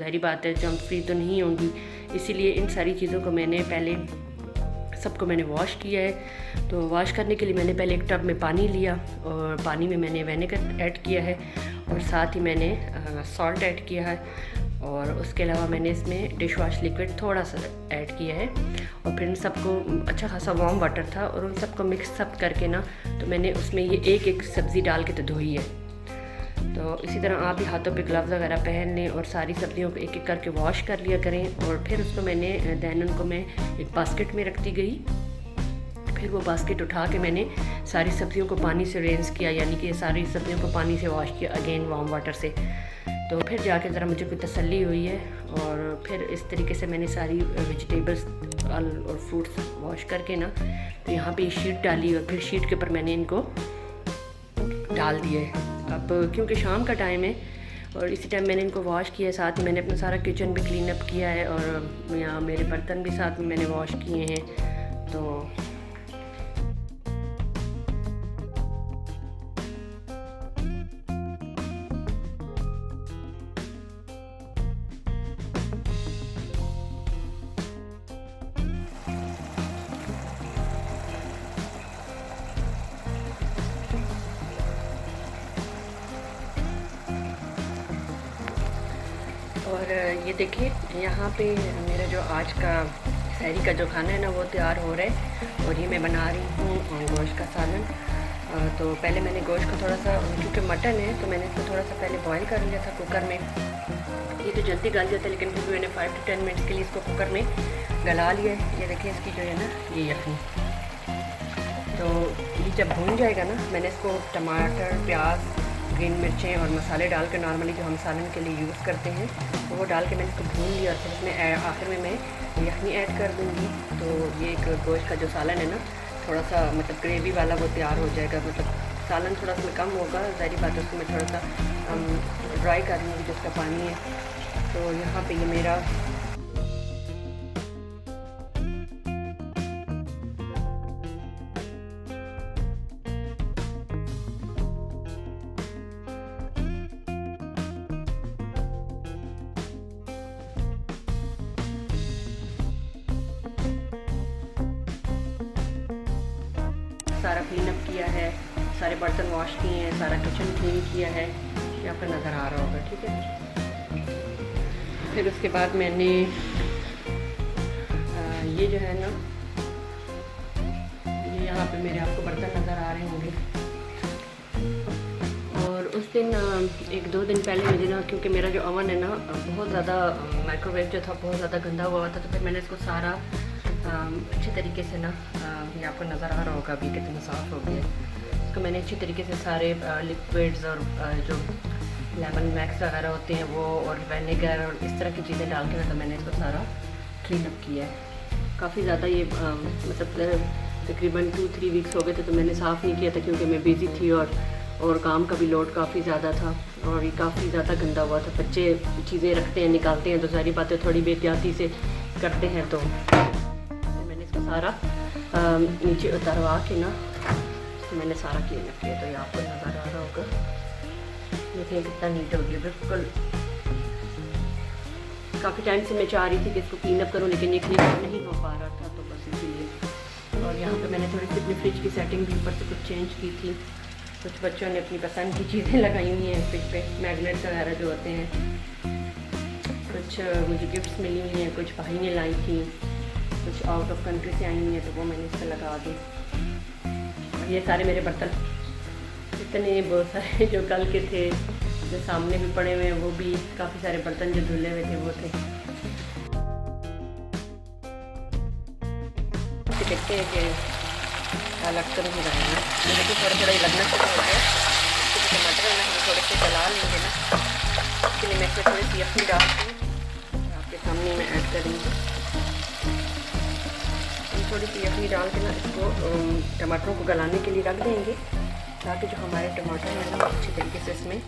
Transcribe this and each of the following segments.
ज़ाहिर बात है जंक फ्री तो नहीं होंगी, इसीलिए इन सारी चीज़ों को मैंने पहले सबको मैंने वॉश किया है। तो वॉश करने के लिए मैंने पहले एक टब में पानी लिया और पानी में मैंने विनेगर ऐड किया है और साथ ही मैंने सॉल्ट ऐड किया है और उसके अलावा मैंने इसमें डिश वॉश लिक्विड थोड़ा सा ऐड किया है और फिर इन सबको अच्छा खासा वार्म वाटर था और उन सबको मिक्स अप करके ना तो मैंने उसमें ये एक एक सब्ज़ी डाल के तो धोई है। तो इसी तरह आप भी हाथों पे ग्लव्स वगैरह पहन लें और सारी सब्जियों को एक एक करके वॉश कर लिया करें और फिर उसको मैंने दैन उनको मैं एक बास्केट में रखती गई। फिर वो बास्केट उठा के मैंने सारी सब्जियों को पानी से रिंस किया, यानी कि सारी सब्जियों को पानी से वॉश किया अगेन वार्म वाटर से। तो फिर जाके ज़रा मुझे कोई तसल्ली हुई है और फिर इस तरीके से मैंने सारी वेजिटेबल्स और फ्रूट्स वॉश करके ना तो यहाँ पे शीट डाली और फिर शीट के ऊपर मैंने इनको डाल दिया है। अब क्योंकि शाम का टाइम है और इसी टाइम मैंने इनको वॉश किया है, साथ ही मैंने अपना सारा किचन भी क्लीन अप किया है और यहाँ मेरे बर्तन भी साथ में मैंने वॉश किए हैं। तो और ये देखिए यहाँ पे मेरा जो आज का सहरी का जो खाना है ना वो तैयार हो रहा है और ये मैं बना रही हूँ गोश्त का सालन। तो पहले मैंने गोश्त को थोड़ा सा, क्योंकि मटन है तो मैंने इसको थोड़ा सा पहले बॉईल कर लिया था कुकर में। ये तो जल्दी गल जाता है लेकिन फिर मैंने 5 से 10 मिनट्स के लिए इसको कुकर में गला लिया है। ये देखिए इसकी जो है ना ये यखनी, तो ये जब भून जाएगा ना मैंने इसको टमाटर, प्याज, ग्रीन मिर्चें और मसाले डाल के नॉर्मली जो हम सालन के लिए यूज़ करते हैं तो वो डाल के मैंने इसको भून लिया और फिर इसमें आखिर में मैं यखनी ऐड कर दूँगी। तो ये एक गोश्त का जो सालन है ना थोड़ा सा मतलब ग्रेवी वाला वो तैयार हो जाएगा, मतलब सालन थोड़ा सा कम होगा, ज़ाहिर बात है उसको मैं थोड़ा सा ड्राई कर लूँगी जिसका पानी है। तो यहाँ पे ये मेरा सारा क्लीन अप किया है, सारे बर्तन वॉश किए हैं, सारा किचन क्लीन किया है, ये आपको नज़र आ रहा होगा, ठीक है। फिर उसके बाद मैंने ये जो है ना ये यहाँ पे मेरे आपको बर्तन नज़र आ रहे होंगे। और उस दिन 1-2 दिन पहले मुझे ना, क्योंकि मेरा जो ओवन है ना बहुत ज़्यादा माइक्रोवेव जो था बहुत ज़्यादा गंदा हुआ था, तो फिर मैंने इसको सारा अच्छे तरीके से ना ये आपको नज़र आ रहा होगा अभी कितना साफ़ हो गया। इसको मैंने अच्छी तरीके से सारे लिक्विड्स और जो लेमन मैक्स वगैरह होते हैं वो और विनेगर और इस तरह की चीज़ें डाल के ना तो मैंने इसको सारा क्लीन अप किया है। काफ़ी ज़्यादा ये मतलब तकरीबन 2-3 वीक्स हो गए थे तो मैंने साफ़ नहीं किया था क्योंकि मैं बिज़ी थी और काम का भी लोड काफ़ी ज़्यादा था और ये काफ़ी ज़्यादा गंदा हुआ था। बच्चे चीज़ें रखते हैं निकालते हैं तो सारी बातें थोड़ी बेहतियाती से करते हैं, तो मैंने इसको सारा नीचे उतरवा के ना तो मैंने सारा क्लीन अप किया। तो ये आपको नज़र आ रहा होगा, देखिए कितना नीट हो गया बिल्कुल। काफ़ी टाइम से मैं चाह रही थी कि इसको क्लीन अप करूँ लेकिन ये क्लीन अप नहीं हो पा रहा था, तो बस इसीलिए। और यहाँ पे मैंने थोड़ी सी अपनी फ्रिज की सेटिंग भी ऊपर से कुछ चेंज की थी। कुछ बच्चों ने अपनी पसंद की चीज़ें लगाई हुई हैं फ्रिज पे, मैगनेट्स वगैरह जो होते हैं। कुछ मुझे गिफ्ट्स मिली हुई हैं, कुछ भाई ने लाई थी, कुछ आउट ऑफ कंट्री से आई हुई हैं, तो वो मैंने इस पर लगा दी। और ये सारे मेरे बर्तन इतने बहुत सारे जो कल के थे जो सामने भी पड़े हुए हैं, वो भी काफ़ी सारे बर्तन जो धुले हुए थे वो थे। देखते हैं कि अलग तो नहीं रहेगा, मुझे तो थोड़ा थोड़ा लगना शुरू हो गया। तो टमाटर ना हम थोड़े से जला लेंगे ना, इसके लिए मैं इसमें थोड़ी सी यखनी डाल के आपके सामने मैं ऐड करूँगी। थोड़ी सी यखनी डाल के ना इसको टमाटरों को गलाने के लिए रख देंगे ताकि जो हमारे टमाटर हैं ना अच्छी तरीके से इसमें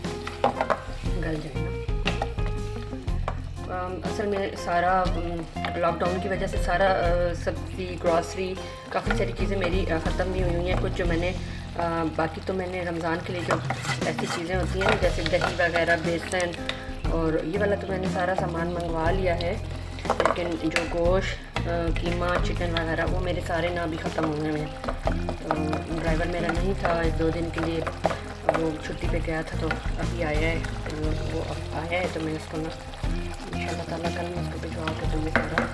गल जाए ना। असल में सारा लॉकडाउन की वजह से सारा सब्ज़ी, ग्रॉसरी, काफ़ी सारी चीज़ें मेरी ख़त्म भी हुई हैं। कुछ जो मैंने बाकी तो मैंने रमज़ान के लिए जो ऐसी चीज़ें होती हैं जैसे दही वगैरह, बेसन और ये वाला तो मैंने सारा सामान मंगवा लिया है, लेकिन जो गोश्त कीमा चिकन वगैरह वो मेरे सारे ना भी ख़त्म हुए हैं। तो ड्राइवर मेरा नहीं था 1-2 दिन के लिए, वो छुट्टी पे गया था, तो अभी आया है। तो वो अब आया है तो मैं इसको ना इंशाल्लाह ताला कल मैं उसको भिजवा के तो ये सारा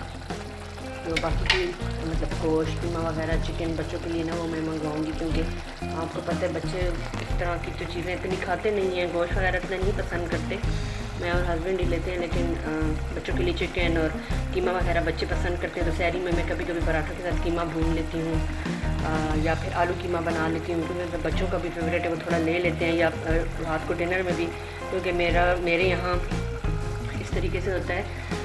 तो बाकी की मतलब गोश्त कीमा वगैरह चिकन बच्चों के लिए ना वो मैं मंगवाऊँगी, क्योंकि आपको पता है बच्चे इस तरह की तो चीज़ें इतनी खाते नहीं हैं, गोश्त वगैरह इतना नहीं पसंद करते। मैं और हस्बैंड ही लेते हैं, लेकिन बच्चों के लिए चिकन और कीमा वगैरह बच्चे पसंद करते हैं। तो सहरी में मैं कभी कभी पराठों के साथ कीमा भून लेती हूँ, या फिर आलू कीमा बना लेती हूँ, क्योंकि बच्चों का भी फेवरेट है, वो थोड़ा ले लेते हैं। या रात को डिनर में भी, क्योंकि मेरे यहाँ इस तरीके से होता है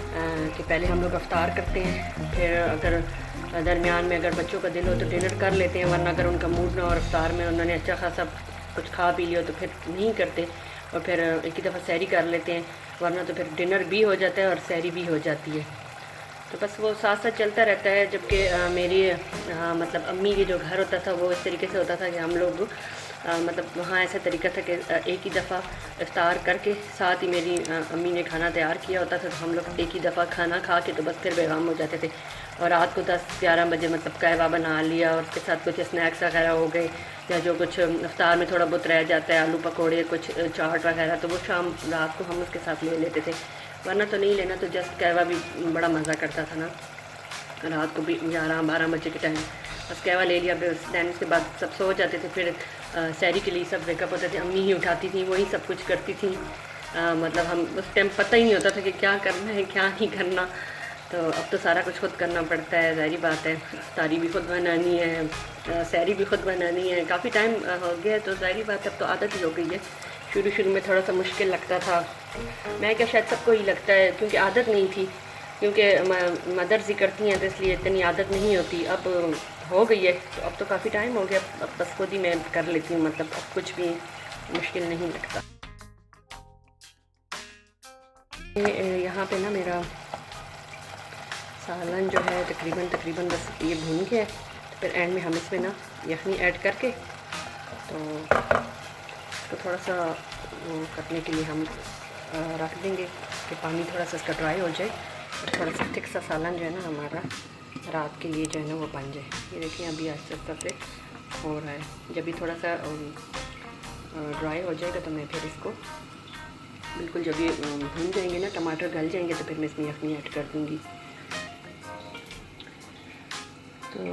कि पहले हम लोग अफ्तार करते हैं, फिर अगर दरमियान में अगर बच्चों का दिल हो तो डिनर कर लेते हैं, वरना अगर उनका मूड ना और अफ्तार में उन्होंने अच्छा खासा कुछ खा पी लिया तो फिर नहीं करते, और फिर एक ही दफ़ा सहरी कर लेते हैं, वरना तो फिर डिनर भी हो जाता है और सहरी भी हो जाती है। तो बस वो साथ साथ चलता रहता है। जबकि मेरी मतलब अम्मी के जो घर होता था वो इस तरीके से होता था कि हम लोग मतलब वहाँ ऐसा तरीका था कि एक ही दफ़ा इफ्तार करके साथ ही मेरी अम्मी ने खाना तैयार किया होता था, तो हम लोग एक ही दफ़ा खाना खा के तो बस फिर बेगाम हो जाते थे। और रात को 10-11 बजे मतलब कहवा बना लिया, और उसके साथ कुछ स्नैक्स वगैरह हो गए, या जो कुछ इफ्तार में थोड़ा बहुत रह जाता है, आलू पकौड़े कुछ चाट वगैरह, तो वो शाम रात को हम उसके साथ ले लेते थे, वरना तो नहीं लेना। तो जस्ट कहवा भी बड़ा मज़ा करता था ना, रात को भी 11-12 बजे के टाइम बस कहवा ले लिया, दैन उसके बाद सब सो जाते थे। फिर सहरी के लिए सब ब्रेकअप होते थे, अम्मी ही उठाती थी, वही सब कुछ करती थी। मतलब हम उस टाइम पता ही नहीं होता था कि क्या करना है क्या नहीं करना। तो अब तो सारा कुछ खुद करना पड़ता है, ज़ाहिर बात है। इफ्तारी भी खुद बनानी है, सहरी भी खुद बनानी है। काफ़ी टाइम हो गया है तो ज़ाहिर बात है अब तो आदत ही हो गई है। शुरू में थोड़ा सा मुश्किल लगता था, मैं क्या शायद सबको ही लगता है, क्योंकि आदत नहीं थी, क्योंकि मदर्स ही करती हैं तो इसलिए इतनी आदत नहीं होती। अब हो गई है तो अब तो काफ़ी टाइम हो गया, अब बस खुद ही मैं कर लेती हूँ, मतलब अब कुछ भी मुश्किल नहीं लगता। यहाँ पे ना मेरा सालन जो है तकरीबन बस ये भून के, तो फिर एंड में हम इसमें ना यखनी ऐड करके तो इसको थोड़ा सा वो करने के लिए हम रख देंगे कि पानी थोड़ा सा इसका ड्राई हो जाए, और थोड़ा सा थिक सा सालन जो है ना हमारा रात के लिए जो है ना वो बन जाए। ये देखिए अभी आस्ते आस्ते से हो रहा है। जब भी थोड़ा सा ड्राई हो जाएगा तो मैं फिर इसको बिल्कुल जब ये भून जाएंगे ना, टमाटर गल जाएंगे, तो फिर मैं इसमें यखनी ऐड कर दूँगी। तो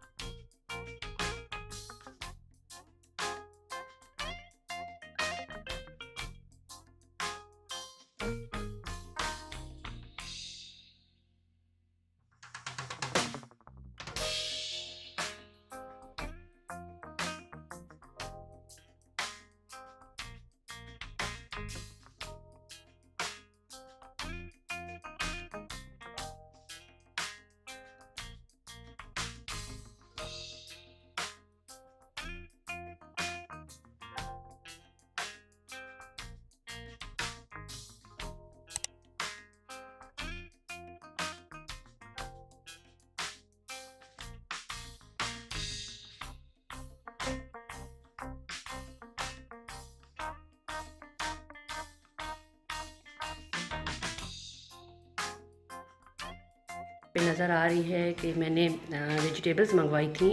पे नज़र आ रही है कि मैंने वेजिटेबल्स मंगवाई थी,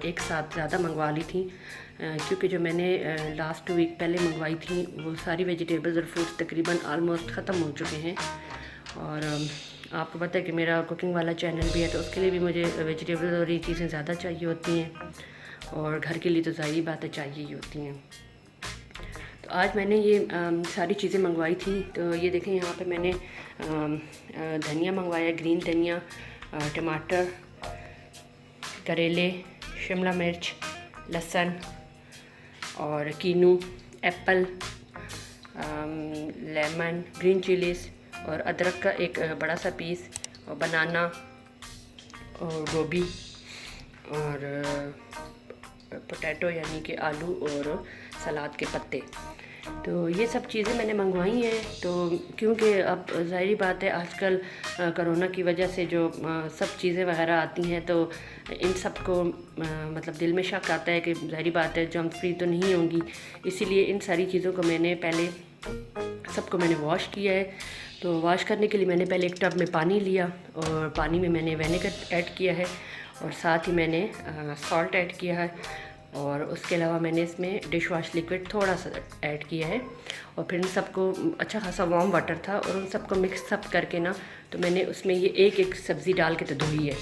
एक साथ ज़्यादा मंगवा ली थी, क्योंकि जो मैंने लास्ट वीक पहले मंगवाई थी वो सारी वेजिटेबल्स और फ्रूट्स तकरीबन आलमोस्ट ख़त्म हो चुके हैं। और आपको पता है कि मेरा कुकिंग वाला चैनल भी है, तो उसके लिए भी मुझे वेजिटेबल्स और ये चीज़ें ज़्यादा चाहिए होती हैं, और घर के लिए तो ज़ाहिर बात है चाहिए ही होती हैं। तो आज मैंने ये सारी चीज़ें मंगवाई थी। तो ये देखें यहाँ पे मैंने धनिया मंगवाया, ग्रीन धनिया, टमाटर, करेले, शिमला मिर्च, लहसुन और kinnow, Apple, lemon, green chillies और अदरक का एक बड़ा सा पीस, और बनाना और गोभी और पोटैटो यानी कि आलू और सलाद के पत्ते। तो ये सब चीज़ें मैंने मंगवाई हैं। तो क्योंकि अब ज़ाहिर बात है आजकल कोरोना की वजह से जो सब चीज़ें वगैरह आती हैं, तो इन सब को मतलब दिल में शक आता है कि ज़ाहिर बात है जंक फ्री तो नहीं होंगी, इसीलिए इन सारी चीज़ों को मैंने पहले सबको मैंने वॉश किया है। तो वॉश करने के लिए मैंने पहले एक टब में पानी लिया और पानी में मैंने विनेगर ऐड किया है और साथ ही मैंने सॉल्ट ऐड किया है और उसके अलावा मैंने इसमें डिश वॉश लिक्विड थोड़ा सा ऐड किया है और फिर इन सबको अच्छा खासा वार्म वाटर था और उन सबको मिक्स अप करके ना तो मैंने उसमें ये एक एक सब्ज़ी डाल के तो धोई है।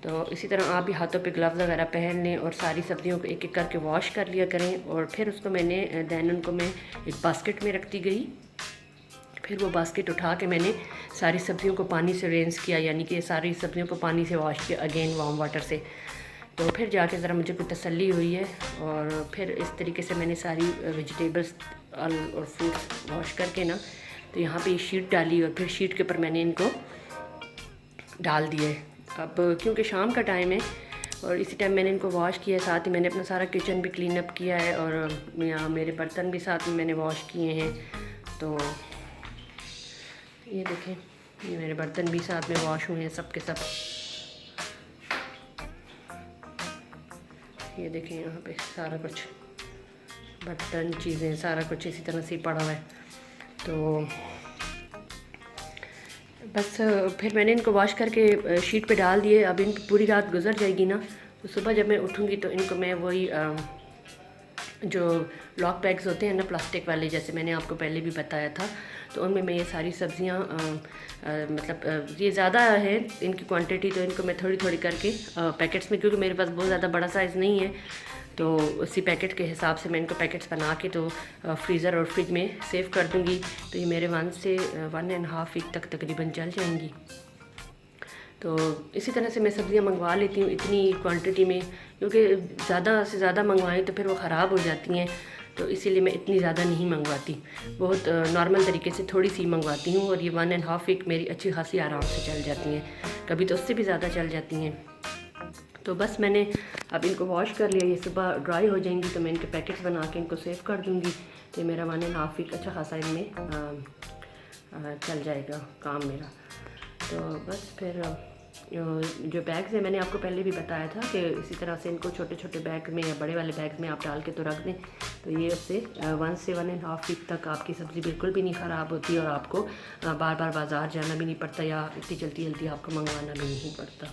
तो इसी तरह आप भी हाथों पे ग्लव्स वगैरह पहन लें और सारी सब्जियों को एक एक करके वॉश कर लिया करें। और फिर उसको मैंने दैन उनको मैं एक बास्केट में रखती गई। फिर वो बास्केट उठा के मैंने सारी सब्जियों को पानी से रिंस किया, यानी कि सारी सब्जियों को पानी से वॉश किया अगेन वार्म वाटर से। तो फिर जाके ज़रा मुझे कोई तसल्ली हुई है और फिर इस तरीके से मैंने सारी वेजिटेबल्स और फ्रूट्स वॉश करके ना तो यहाँ पे ये शीट डाली और फिर शीट के ऊपर मैंने इनको डाल दिए। अब क्योंकि शाम का टाइम है और इसी टाइम मैंने इनको वॉश किया है, साथ ही मैंने अपना सारा किचन भी क्लीन अप किया है और यहाँ मेरे बर्तन भी साथ में मैंने वॉश किए हैं। तो ये देखें, ये मेरे बर्तन भी साथ में वॉश हुए हैं सब के सब। ये देखें यहाँ पे सारा कुछ बर्तन चीज़ें सारा कुछ इसी तरह से पड़ा हुआ है। तो बस फिर मैंने इनको वॉश करके शीट पे डाल दिए। अब इन पूरी रात गुजर जाएगी ना तो सुबह जब मैं उठूँगी तो इनको मैं वही जो लॉक बैग्स होते हैं ना प्लास्टिक वाले, जैसे मैंने आपको पहले भी बताया था, तो उनमें मैं ये सारी सब्ज़ियाँ मतलब ये ज़्यादा है इनकी क्वांटिटी, तो इनको मैं थोड़ी थोड़ी करके पैकेट्स में, क्योंकि मेरे पास बहुत ज़्यादा बड़ा साइज़ नहीं है, तो उसी पैकेट के हिसाब से मैं इनको पैकेट्स बना के तो फ्रीज़र और फ्रिज में सेव कर दूँगी। तो ये मेरे 1 से 1.5 वीक तक तकरीबन चल जाएंगी। तो इसी तरह से मैं सब्ज़ियाँ मंगवा लेती हूँ इतनी क्वांटिटी में, क्योंकि ज़्यादा से ज़्यादा मंगवाएं तो फिर वो ख़राब हो जाती हैं। तो इसीलिए मैं इतनी ज़्यादा नहीं मंगवाती, बहुत नॉर्मल तरीके से थोड़ी सी मंगवाती हूँ और ये 1.5 वीक मेरी अच्छी खासी आराम से चल जाती हैं, कभी तो उससे भी ज़्यादा चल जाती हैं। तो बस मैंने अब इनको वॉश कर लिया, ये सुबह ड्राई हो जाएंगी तो मैं इनके पैकेट्स बना के इनको सेव कर दूँगी। तो मेरा 1.5 वीक अच्छा खासा इनमें चल जाएगा काम मेरा। तो बस फिर जो बैग्स हैं मैंने आपको पहले भी बताया था कि इसी तरह से इनको छोटे छोटे बैग में या बड़े वाले बैग में आप डाल के तो रख दें, तो ये उससे 1 से 1.5 वीक तक आपकी सब्ज़ी बिल्कुल भी नहीं ख़राब होती और आपको बार बार बाज़ार जाना भी नहीं पड़ता या इतनी जल्दी जल्दी आपको मंगवाना भी नहीं पड़ता।